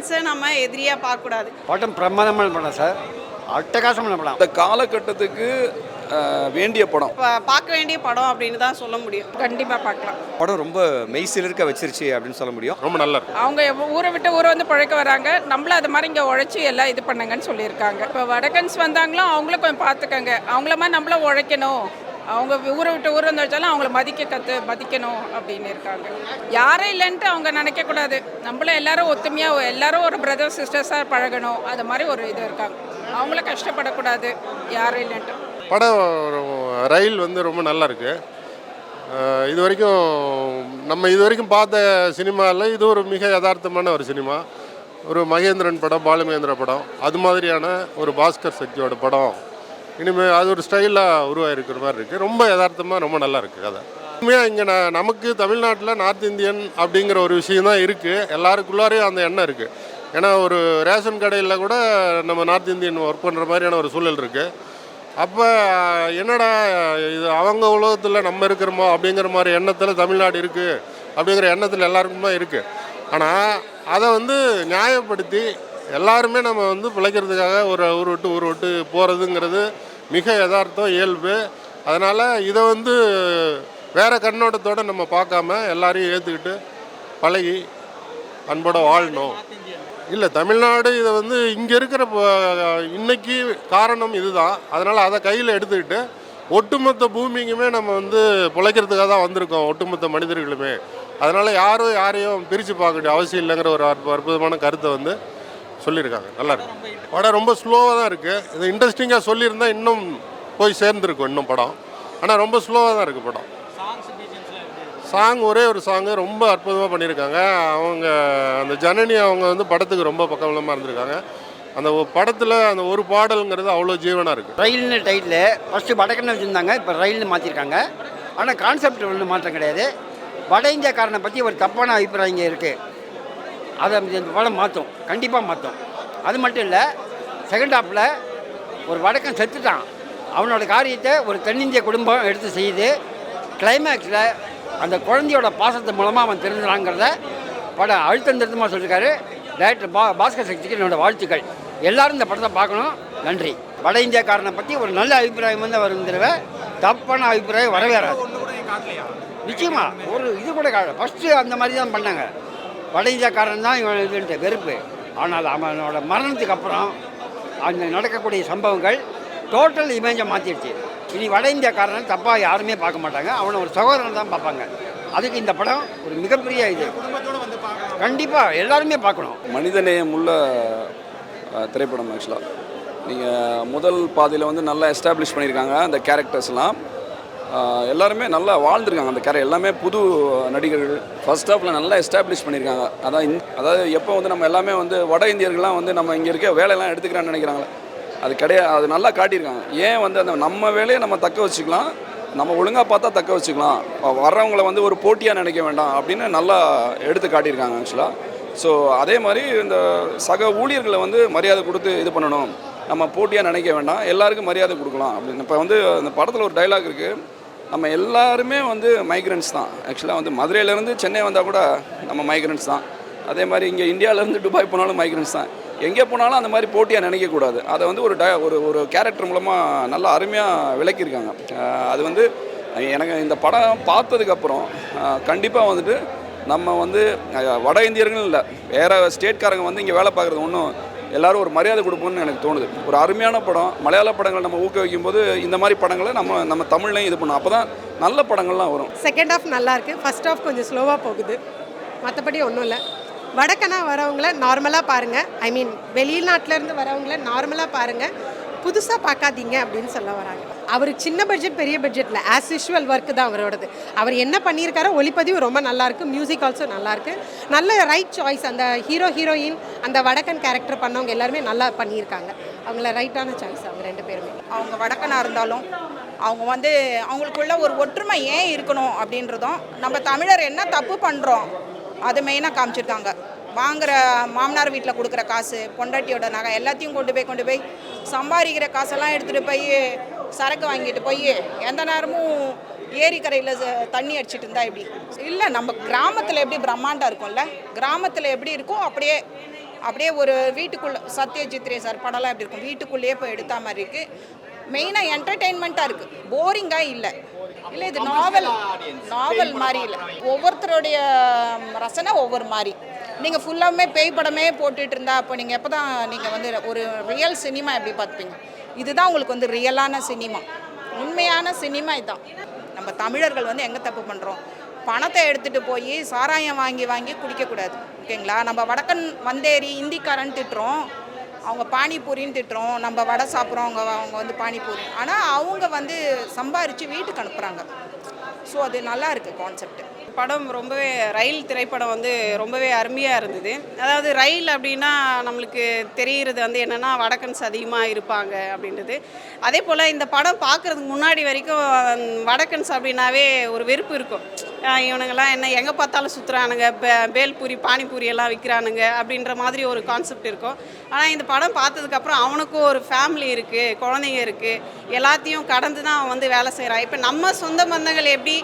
வடக்கன்ஸை நம்ம எதிரியாக பார்க்கக்கூடாது. படம் பிரமாதமான படம் சார், அட்டகாசமான படம். இந்த காலகட்டத்துக்கு வேண்டிய படம், பார்க்க வேண்டிய படம் அப்படின்னு தான் சொல்ல முடியும். கண்டிப்பாக பார்க்கலாம். படம் ரொம்ப மெய்சிலிருக்க வச்சிருச்சு அப்படின்னு சொல்ல முடியும். ரொம்ப நல்லா இருக்கு. அவங்க ஊரை விட்டு ஊரை வந்து பழக்க வராங்க, நம்மள அது மாதிரி இங்கே உழைச்சி எல்லாம் இது பண்ணுங்கன்னு சொல்லியிருக்காங்க. இப்போ வடக்கன்ஸ் வந்தாங்களோ அவங்கள கொஞ்சம் பார்த்துக்கங்க, அவங்கள மாதிரி நம்மள உழைக்கணும், அவங்க ஊரை விட்டு ஊர் வந்து வச்சாலும் அவங்கள மதிக்கணும் அப்படின்னு இருக்காங்க. யாரும் இல்லைன்ட்டு அவங்க நினைக்கக்கூடாது, நம்மளும் எல்லாரும் ஒத்துமையாக எல்லாரும் ஒரு பிரதர் சிஸ்டர்ஸாக பழகணும், அது மாதிரி ஒரு இது இருக்காங்க. அவங்கள கஷ்டப்படக்கூடாது யாரும் இல்லைன்ட்டு. படம் ரயில் வந்து ரொம்ப நல்லா இருக்கு. இது வரைக்கும் பார்த்த சினிமாவில் இது ஒரு மிக யதார்த்தமான ஒரு சினிமா. ஒரு மகேந்திரன் படம், பாலுமகேந்திர படம், அது மாதிரியான ஒரு பாஸ்கர் சக்தியோட படம். இனிமேல் அது ஒரு ஸ்டைலாக உருவாகிருக்கிற மாதிரி இருக்குது. ரொம்ப யதார்த்தமாக ரொம்ப நல்லா இருக்குது கதை. உண்மையாக இங்கே நமக்கு தமிழ்நாட்டில் நார்த் இந்தியன் அப்படிங்கிற ஒரு விஷயம் தான் இருக்குது. எல்லாருக்குள்ளாரையும் அந்த எண்ணம் இருக்குது. ஏன்னா ஒரு ரேஷன் கடையில் கூட நம்ம நார்த் இந்தியன் ஒர்க் பண்ணுற மாதிரியான ஒரு சூழல் இருக்குது. அப்போ என்னடா இது அவங்க உலகத்தில் நம்ம இருக்கிறோமோ அப்படிங்கிற மாதிரி எண்ணத்தில் தமிழ்நாடு இருக்குது அப்படிங்கிற எண்ணத்தில் எல்லாருக்குமே இருக்குது. ஆனால் அதை வந்து நியாயப்படுத்தி எல்லாருமே நம்ம வந்து பிழைக்கிறதுக்காக ஒரு ஊர் விட்டு போகிறதுங்கிறது மிக யதார்த்தம், இயல்பு. அதனால் இதை வந்து வேறு கண்ணோட்டத்தோடு நம்ம பார்க்காம எல்லாரையும் ஏற்றுக்கிட்டு பழகி அன்போட வாழணும். இல்லை, தமிழ்நாடு இதை வந்து இங்கே இருக்கிற இன்னைக்கு காரணம் இதுதான். அதனால் அதை கையில் எடுத்துக்கிட்டு ஒட்டுமொத்த பூமிக்குமே நம்ம வந்து பிழைக்கிறதுக்காக தான் வந்திருக்கோம், ஒட்டுமொத்த மனிதர்களுமே. அதனால் யாரையும் பிரித்து பார்க்க வேண்டிய அவசியம் இல்லைங்கிற ஒரு அற்புதமான கருத்தை வந்து சொல்லியிருக்காங்க. நல்லா இருக்கு. படம் ரொம்ப ஸ்லோவாக தான் இருக்குது. இது இன்ட்ரெஸ்டிங்காக சொல்லியிருந்தா இன்னும் போய் சேர்ந்துருக்கும் இன்னும் படம். ஆனால் ரொம்ப ஸ்லோவாக தான் இருக்குது படம். ஒரே ஒரு சாங்கு ரொம்ப அற்புதமாக பண்ணியிருக்காங்க. அவங்க அந்த ஜனனி அவங்க வந்து படத்துக்கு ரொம்ப பக்கபலமாக இருந்திருக்காங்க. அந்த படத்தில் அந்த ஒரு பாடலுங்கிறது அவ்வளோ ஜீவனாக இருக்குது. ரயில்னு டைட்டில் ஃபஸ்ட்டு வடக்கன்னு வச்சுருந்தாங்க, இப்போ ரயில்னு மாற்றிருக்காங்க. ஆனால் கான்செப்ட் ஒன்றும் மாற்றம் கிடையாது. வட இந்தியக்காரனை பற்றி ஒரு தப்பான அபிப்பிராயம் இங்கே இருக்குது. அதை இந்த படம் மாற்றும், கண்டிப்பாக மாற்றும். அது மட்டும் இல்லை, செகண்ட் ஹாஃபில் ஒரு வடக்கன் செத்துட்டான், அவனோட காரியத்தை ஒரு தென்னிந்திய குடும்பம் எடுத்து செய்யுது. கிளைமேக்ஸில் அந்த குழந்தையோட பாசத்து மூலமாக அவன் தெரிஞ்சுறாங்கிறத படம் அழுத்தம் திருத்தமாக சொல்லியிருக்காரு டைரக்டர் பாஸ்கர் சக்திக்கு என்னோட வாழ்த்துக்கள். எல்லோரும் இந்த படத்தை பார்க்கணும். நன்றி. வட இந்தியாக்காரனை பற்றி ஒரு நல்ல அபிப்பிராயம் வந்து வரும் தடவை, தப்பான அபிப்பிராயம் வரவே வராது. நிச்சயமாக ஒரு இது கூட ஃபஸ்ட்டு அந்த மாதிரி தான் பண்ணாங்க. வட இந்தியாக்காரன் தான் இவன் இதுன்ட்டு வெறுப்பு. ஆனால் அவனோட மரணத்துக்கு அப்புறம் அந்த நடக்கக்கூடிய சம்பவங்கள் டோட்டல் இமேஜை மாற்றிடுச்சு. இனி வட இந்தியாக்காரனை தப்பாக யாருமே பார்க்க மாட்டாங்க, அவனை ஒரு சகோதரன் தான் பார்ப்பாங்க. அதுக்கு இந்த படம் ஒரு மிகப்பெரிய இது. கண்டிப்பாக எல்லாருமே பார்க்கணும். மனிதநேயம் உள்ள திரைப்படம். ஆக்சுவலாக நீங்கள் முதல் பாதியில் வந்து நல்லா எஸ்டாப்ளிஷ் பண்ணியிருக்காங்க. அந்த கேரக்டர்ஸ்லாம் எல்லாருமே நல்லா வாழ்ந்துருக்காங்க. அந்த எல்லாமே புது நடிகர்கள். ஃபர்ஸ்ட் ஹாஃபில் நல்லா எஸ்டாப்ளிஷ் பண்ணியிருக்காங்க. அதாவது எப்போ வந்து நம்ம எல்லாமே வந்து வட இந்தியர்கள்லாம் வந்து நம்ம இங்கே இருக்க வேலையெல்லாம் எடுத்துக்கிறான்னு நினைக்கிறாங்களே, அது கிடையாது. அது நல்லா காட்டியிருக்காங்க. ஏன் வந்து அந்த நம்ம வேலையை நம்ம தக்க வச்சுக்கலாம், நம்ம ஒழுங்காக பார்த்தா தக்க வச்சுக்கலாம், வர்றவங்களை வந்து ஒரு போட்டியாக நினைக்க வேண்டாம் அப்படின்னு நல்லா எடுத்து காட்டியிருக்காங்க ஆக்சுவலாக. ஸோ அதே மாதிரி இந்த சக ஊழியர்களை வந்து மரியாதை கொடுத்து இது பண்ணணும், நம்ம போட்டியாக நினைக்க வேண்டாம், எல்லாருக்கும் மரியாதை கொடுக்கலாம் அப்படின்னு. இப்போ வந்து அந்த படத்தில் ஒரு டைலாக் இருக்குது, நம்ம எல்லாருமே வந்து மைக்ரண்ட்ஸ் தான். ஆக்சுவலாக வந்து மதுரையிலேருந்து சென்னை வந்தால் கூட நம்ம மைக்ரண்ட்ஸ் தான். அதே மாதிரி இங்கே இந்தியாவிலேருந்து துபாய் போனாலும் மைக்ரண்ட்ஸ் தான். எங்கே போனாலும் அந்த மாதிரி போட்டியாக நினைக்கக்கூடாது. அதை வந்து ஒரு கேரக்டர் மூலமாக நல்லா அருமையாக விளக்கியிருக்காங்க. அது வந்து எனக்கு இந்த படம் பார்த்ததுக்கப்புறம் கண்டிப்பாக வந்துட்டு நம்ம வந்து வட இந்தியர்கள் இல்லை, வேறு ஸ்டேட்காரங்க வந்து இங்கே வேலை பார்க்குறது ஒன்றும் எல்லோரும் ஒரு மரியாதை கொடுப்போம்னு எனக்கு தோணுது. ஒரு அருமையான படம். மலையாள படங்களை நம்ம ஊக்குவிக்கும் போது இந்த மாதிரி படங்களை நம்ம தமிழ்லையும் இது பண்ணோம், அப்போ தான் நல்ல படங்கள்லாம் வரும். செகண்ட் ஹாஃப் நல்லா இருக்குது, ஃபர்ஸ்ட் ஹாஃப் கொஞ்சம் ஸ்லோவாக போகுது, மற்றபடி ஒன்றும் இல்லை. வடக்கனாக வரவங்கள நார்மலாக பாருங்கள், ஐ மீன் வெளிநாட்டிலேருந்து வரவங்கள நார்மலாக பாருங்கள், புதுசாக பார்க்காதீங்க அப்படின்னு சொல்ல வராங்க. அவருக்கு சின்ன பட்ஜெட் பெரிய பட்ஜெட்டில் ஆஸ் யூஷுவல் ஒர்க்கு தான் அவரோடது. அவர் என்ன பண்ணியிருக்காரோ ஒளிப்பதிவு ரொம்ப நல்லாயிருக்கு, மியூசிக் ஆல்சோ நல்லாயிருக்கு, நல்ல ரைட் சாய்ஸ். அந்த ஹீரோயின் அந்த வடக்கன் கேரக்டர் பண்ணவங்க எல்லாருமே நல்லா பண்ணியிருக்காங்க. அவங்கள ரைட்டான சாய்ஸ் அவங்க ரெண்டு பேருமே. அவங்க வடக்கனாக இருந்தாலும் அவங்க வந்து அவங்களுக்குள்ள ஒரு ஒற்றுமை ஏன் இருக்கணும் அப்படின்றதும், நம்ம தமிழர் என்ன தப்பு பண்ணுறோம் அது மெயினாக காமிச்சிருக்காங்க. வாங்குகிற மாமனார் வீட்டில் கொடுக்குற காசு, பொண்டாட்டியோட நகை எல்லாத்தையும் கொண்டு போய் சம்பாதிக்கிற காசெல்லாம் எடுத்துகிட்டு போய் சரக்கு வாங்கிட்டு போய் எந்த நேரமும் ஏரிக்கரையில் தண்ணி அடிச்சிட்டு இருந்தா எப்படி இல்லை? நம்ம கிராமத்தில் எப்படி பிரம்மாண்டம் இருக்கும்ல, கிராமத்தில் எப்படி இருக்கோ அப்படியே அப்படியே ஒரு வீட்டுக்குள்ளே சத்யஜித் ரே சார் படம்லாம் எப்படி இருக்கும், வீட்டுக்குள்ளேயே போய் எடுத்தா மாதிரி இருக்குது. மெயினாக என்டர்டெயின்மெண்ட்டாக இருக்குது, போரிங்காக இல்லை. இல்லை இது நாவல் மாதிரி இல்லை, ஒவ்வொருத்தருடைய ரசனை ஒவ்வொரு மாதிரி. நீங்கள் ஃபுல்லாமே பேய் படமே போட்டுட்டு இருந்தா அப்போ நீங்கள் எப்போ தான் நீங்கள் வந்து ஒரு ரியல் சினிமா எப்படி பார்த்துப்பீங்க? இதுதான் உங்களுக்கு வந்து ரியலான சினிமா, உண்மையான சினிமா இதுதான். நம்ம தமிழர்கள் வந்து எங்கே தப்பு பண்ணுறோம்? பணத்தை எடுத்துகிட்டு போய் சாராயம் வாங்கி வாங்கி குடிக்கக்கூடாது, ஓகேங்களா? நம்ம வடக்கன் வந்தேரி ஹிந்திக்காரன் திட்டுறோம், அவங்க பானிபூரின்னு திட்டுறோம், நம்ம வடை சாப்பிட்றோம், அவங்க வந்து பானிபூரி. ஆனால் அவங்க வந்து சம்பாரித்து வீட்டுக்கு அனுப்புகிறாங்க. ஸோ அது நல்லா இருக்குது கான்செப்ட். படம் ரொம்பவே ரயில் திரைப்படம் வந்து ரொம்பவே அருமையாக இருந்தது. அதாவது ரயில் அப்படின்னா நம்மளுக்கு தெரிகிறது வந்து என்னென்னா வடக்கன்ஸ் அதிகமாக இருப்பாங்க அப்படின்றது. அதே போல் இந்த படம் பார்க்குறதுக்கு முன்னாடி வரைக்கும் வடக்கன்ஸ் அப்படின்னாவே ஒரு வெறுப்பு இருக்கும். இவனுங்கெல்லாம் என்ன எங்கே பார்த்தாலும் சுற்றுறானுங்க, பேல்பூரி பானிபூரி எல்லாம் விற்கிறானுங்க அப்படின்ற மாதிரி ஒரு கான்செப்ட் இருக்கும். ஆனால் இந்த படம் பார்த்ததுக்கப்புறம் அவனுக்கும் ஒரு ஃபேமிலி இருக்குது, குழந்தைங்க இருக்குது, எல்லாத்தையும் கடந்து தான் அவன் வந்து வேலை செய்கிறான். இப்போ நம்ம சொந்த பந்தங்கள் எப்படி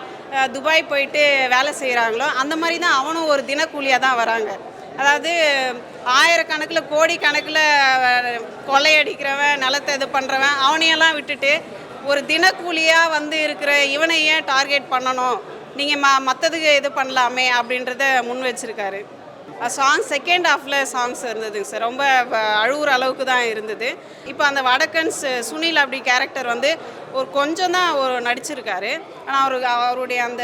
துபாய் போயிட்டு வேலை செய்கிறாங்களோ அந்த மாதிரி தான் அவனும் ஒரு தினக்கூலியாக தான் வராங்க. அதாவது ஆயிரக்கணக்கில் கோடிக்கணக்கில் கொள்ளையடிக்கிறவன், நிலத்தை இது பண்ணுறவன் அவனையெல்லாம் விட்டுட்டு ஒரு தினக்கூலியாக வந்து இருக்கிற இவனை ஏன் டார்கெட் பண்ணணும், நீங்கள் மற்றதுக்கு இது பண்ணலாமே அப்படின்றத முன் வச்சுருக்காரு. சாங்ஸ் செகண்ட் ஹாஃபில் சாங்ஸ் இருந்ததுங்க சார், ரொம்ப அழுகுற அளவுக்கு தான் இருந்தது. இப்போ அந்த வடக்கன்ஸ் சுனில் அப்படி கேரக்டர் வந்து ஒரு கொஞ்சம் தான் ஒரு நடிச்சிருக்காரு. ஆனால் அவருடைய அந்த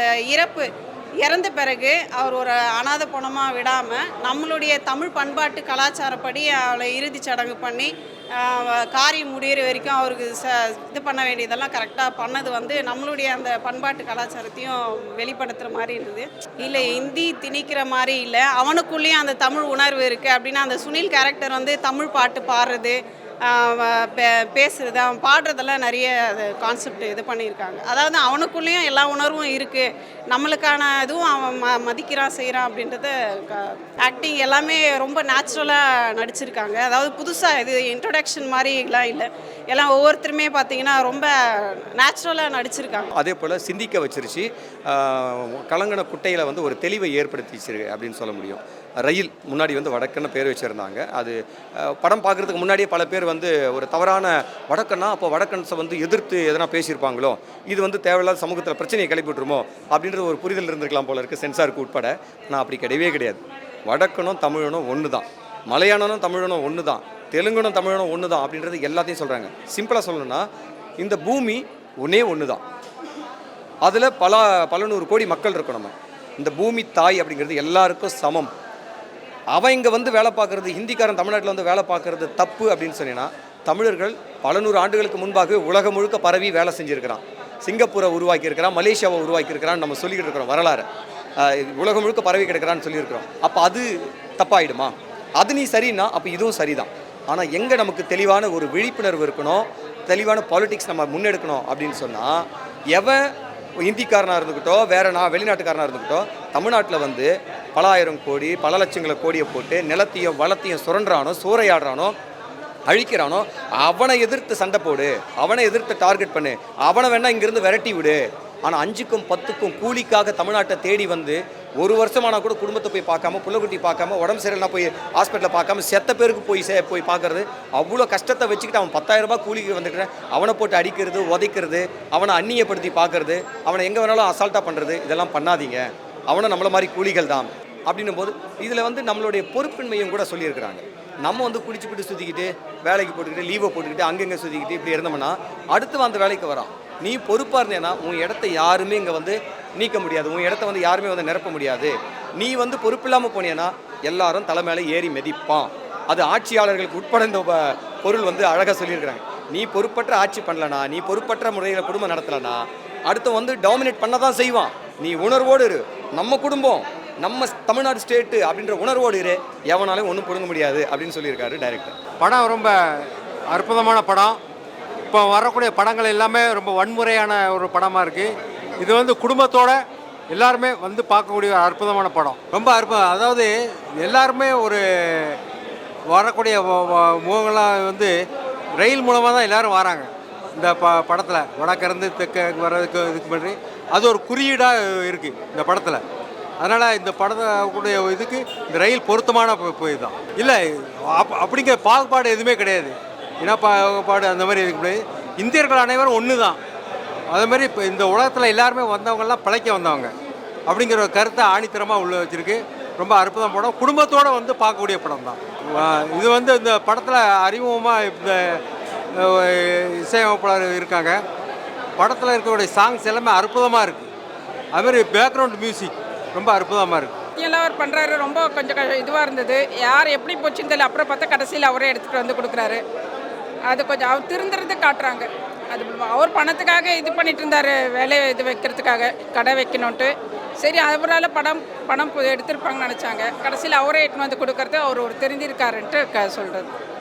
இறந்த பிறகு அவர் ஒரு அநாத பணமாக விடாமல் நம்மளுடைய தமிழ் பண்பாட்டு கலாச்சாரப்படி அவளை இறுதிச் சடங்கு பண்ணி காரியம் முடிகிற வரைக்கும் அவருக்கு இது பண்ண வேண்டியதெல்லாம் கரெக்டாக பண்ணது வந்து நம்மளுடைய அந்த பண்பாட்டு கலாச்சாரத்தையும் வெளிப்படுத்துகிற மாதிரி இருந்தது. இல்லை ஹிந்தி திணிக்கிற மாதிரி இல்லை, அவனுக்குள்ளேயும் அந்த தமிழ் உணர்வு இருக்குது. அப்படின்னா அந்த சுனில் கேரக்டர் வந்து தமிழ் பாட்டு பாடுறது, பேசுகிறது, அவன் பாடுறதெல்லாம் நிறைய கான்செப்ட் இது பண்ணியிருக்காங்க. அதாவது அவனுக்குள்ளேயும் எல்லா உணர்வும் இருக்குது, நம்மளுக்கான இதுவும் அவன் மதிக்கிறான் செய்கிறான் அப்படின்றத ஆக்டிங் எல்லாமே ரொம்ப நேச்சுரலாக நடிச்சிருக்காங்க. அதாவது புதுசாக இது இன்ட்ரொடக்ஷன் மாதிரிலாம் இல்லை, எல்லாம் ஒவ்வொருத்தருமே பார்த்தீங்கன்னா ரொம்ப நேச்சுரலாக நடிச்சிருக்காங்க. அதே போல் சிந்திக்க வச்சிருச்சு, கலங்கன குட்டையில் வந்து ஒரு தெளிவை ஏற்படுத்திச்சிருக்கு அப்படின்னு சொல்ல முடியும். ரயில் முன்னாடி வந்து வடக்குன்னு பேர் வச்சுருந்தாங்க. அது படம் பார்க்குறதுக்கு முன்னாடியே பல பேர் வந்து ஒரு தவறான வடக்கன்னா அப்போ வடக்கன்ஸை வந்து எதிர்த்து எதனா பேசியிருப்பாங்களோ, இது வந்து தேவையில்லாத சமூகத்தில் பிரச்சனையை கிளப்பிவிட்டுருமோ அப்படின்றது ஒரு புரிதல் இருந்திருக்கலாம் போல இருக்குது சென்சாருக்கு உட்பட. ஆனால் அப்படி கிடையவே கிடையாது. வடக்கனும் தமிழனும் ஒன்று தான், மலையாளனும் தமிழனும் ஒன்று தான், தெலுங்கனும் தமிழனும் ஒன்று தான் அப்படின்றது எல்லாத்தையும் சொல்கிறாங்க. சிம்பிளாக சொல்லணும்னா இந்த பூமி ஒன்றே ஒன்று தான், அதில் பல நூறு கோடி மக்கள் இருக்கணும். நம்ம இந்த பூமி தாய் அப்படிங்கிறது எல்லாருக்கும் சமம். அவன் இங்கே வந்து வேலை பார்க்குறது, ஹிந்திக்காரன் தமிழ்நாட்டில் வந்து வேலை பார்க்குறது தப்பு அப்படின்னு சொன்னீங்கன்னா, தமிழர்கள் பல நூறு ஆண்டுகளுக்கு முன்பாகவே உலகம் முழுக்க பரவி வேலை செஞ்சுருக்கிறான். சிங்கப்பூரை உருவாக்கியிருக்கிறான், மலேசியாவை உருவாக்கியிருக்கிறான்னு நம்ம சொல்லிக்கிட்டு இருக்கிறோம். வரலாறு உலகம் முழுக்க பரவி கிடக்கிறான்னு சொல்லியிருக்கிறோம். அப்போ அது தப்பாயிடுமா? அது நீ சரின்னா அப்போ இதுவும் சரிதான். ஆனால் எங்கே நமக்கு தெளிவான ஒரு விழிப்புணர்வு இருக்கணும், தெளிவான பாலிடிக்ஸ் நம்ம முன்னெடுக்கணும் அப்படின்னு சொன்னால், எவன் ஹிந்திக்காரனாக இருந்துக்கிட்டோ வேற வெளிநாட்டுக்காரனாக இருந்துக்கிட்டோ தமிழ்நாட்டில் வந்து பல ஆயிரம் கோடி பல லட்சங்களை கோடியை போட்டு நிலத்தையும் வளத்தையும் சுரண்டுறானோ, சூறையாடுறானோ, அழிக்கிறானோ, அவனை எதிர்த்து சண்டை போடு, அவனை எதிர்த்து டார்கெட் பண்ணு, அவனை வேணா இங்கேருந்து விரட்டி விடு. ஆனால் 5க்கும் 10க்கும் கூலிக்காக தமிழ்நாட்டை தேடி வந்து ஒரு வருஷமானா கூட குடும்பத்தை போய் பார்க்காம, புள்ளக்குட்டி பார்க்காம, உடம்பு சரியில்லைனா போய் ஹாஸ்பிட்டலில் பார்க்காம, செத்த பேருக்கு போய் பார்க்கறது, அவ்வளோ கஷ்டத்தை வச்சுக்கிட்டு அவன் 10,000 ரூபாய் கூலிக்கு வந்துக்கிற அவனை போட்டு அடிக்கிறது, உதைக்கிறது, அவனை அந்நியப்படுத்தி பார்க்கறது, அவனை எங்கே வேணாலும் அசால்ட்டாக பண்ணுறது, இதெல்லாம் பண்ணாதீங்க, அவனை நம்மளை மாதிரி கூலிகள் தான் அப்படின்னும் போது இதில் வந்து நம்மளுடைய பொறுப்பின்மையும் கூட சொல்லியிருக்கிறாங்க. நம்ம வந்து குடிச்சுக்கிட்டு சுற்றிக்கிட்டு வேலைக்கு போட்டுக்கிட்டு லீவை போட்டுக்கிட்டு அங்கங்கே சுற்றிக்கிட்டு இப்படி இருந்தோம்னா அடுத்து அந்த வேலைக்கு வரான். நீ பொறுப்பாக இருந்தேன்னா உன் இடத்த யாருமே இங்கே வந்து நீக்க முடியாது, உன் இடத்த வந்து யாருமே வந்து நிரப்ப முடியாது. நீ வந்து பொறுப்பு இல்லாமல் போனேன்னா எல்லாரும் தலை மேலே ஏறி மிதிப்பான். அது ஆட்சியாளர்களுக்கு உட்பட இந்த பொருள் வந்து அழகாக சொல்லியிருக்கிறாங்க. நீ பொறுப்பற்ற ஆட்சி பண்ணலனா, நீ பொறுப்பற்ற முறையில் குடும்பம் நடத்தலைன்னா அடுத்த வந்து டாமினேட் பண்ண தான் செய்வான். நீ உணர்வோடு இரு, நம்ம குடும்பம் நம்ம தமிழ்நாடு ஸ்டேட்டு அப்படின்ற உணர்வோடு இரு, எவனாலும் ஒன்றும் பிடுங்க முடியாது அப்படின்னு சொல்லியிருக்காரு டைரக்டர். படம் ரொம்ப அற்புதமான படம். இப்போ வரக்கூடிய படங்கள் எல்லாமே ரொம்ப வன்முறையான ஒரு படமாக இருக்குது. இது வந்து குடும்பத்தோட எல்லாருமே வந்து பார்க்கக்கூடிய ஒரு அற்புதமான படம். ரொம்ப அற்புதம். அதாவது எல்லாருமே ஒரு வரக்கூடிய முகங்களாக வந்து ரயில் மூலமாக தான் எல்லோரும் வராங்க இந்த படத்தில். வடக்கிருந்து தெற்கு வர்றதுக்கு இதுக்கு பண்ணி அது ஒரு குறியீடாக இருக்குது இந்த படத்தில். அதனால் இந்த படத்துடைய இதுக்கு இந்த ரயில் பொருத்தமான போய் தான் இல்லை அப்படிங்கிற பாகுபாடு எதுவுமே கிடையாது. இன பாகுபாடு அந்த மாதிரி எதுக்கு கிடையாது. இந்தியர்கள் அனைவரும் ஒன்று தான். அது மாதிரி இப்போ இந்த உலகத்தில் எல்லாருமே வந்தவங்கெல்லாம் பிழைக்க வந்தவங்க அப்படிங்கிற ஒரு கருத்தை ஆணித்தரமாக உள்ள வச்சுருக்கு. ரொம்ப அற்புதம் படம். குடும்பத்தோடு வந்து பார்க்கக்கூடிய படம் தான் இது. வந்து இந்த படத்தில் அறிமுகமாக இந்த இசையமைப்பாளர் இருக்காங்க. படத்தில் இருக்கக்கூடிய சாங்ஸ் எல்லாமே அற்புதமாக இருக்குது. அதுமாதிரி பேக்ரவுண்ட் மியூசிக் ரொம்ப அற்புதமாக இருக்குது. எல்லாம் அவர் பண்ணுறாரு. ரொம்ப கொஞ்சம் இதுவாக இருந்தது. யார் எப்படி போச்சுன்னு தெரியல. அப்புறம் பார்த்தா கடைசியில் அவரே எடுத்துகிட்டு வந்து கொடுக்குறாரு. அது கொஞ்சம் அவர் திருந்துறது காட்டுறாங்க. அது அவர் பணத்துக்காக இது பண்ணிட்டு இருந்தார், வேலையை இது வைக்கிறதுக்காக, கடை வைக்கணுன்ட்டு. சரி, அவரால் பணம் எடுத்திருப்பாங்கன்னு நினச்சாங்க. கடைசியில் அவரே எடுத்துன்னு வந்து கொடுக்கறது அவர் ஒரு தெரிஞ்சிருக்காருன்ட்டு சொல்கிறது.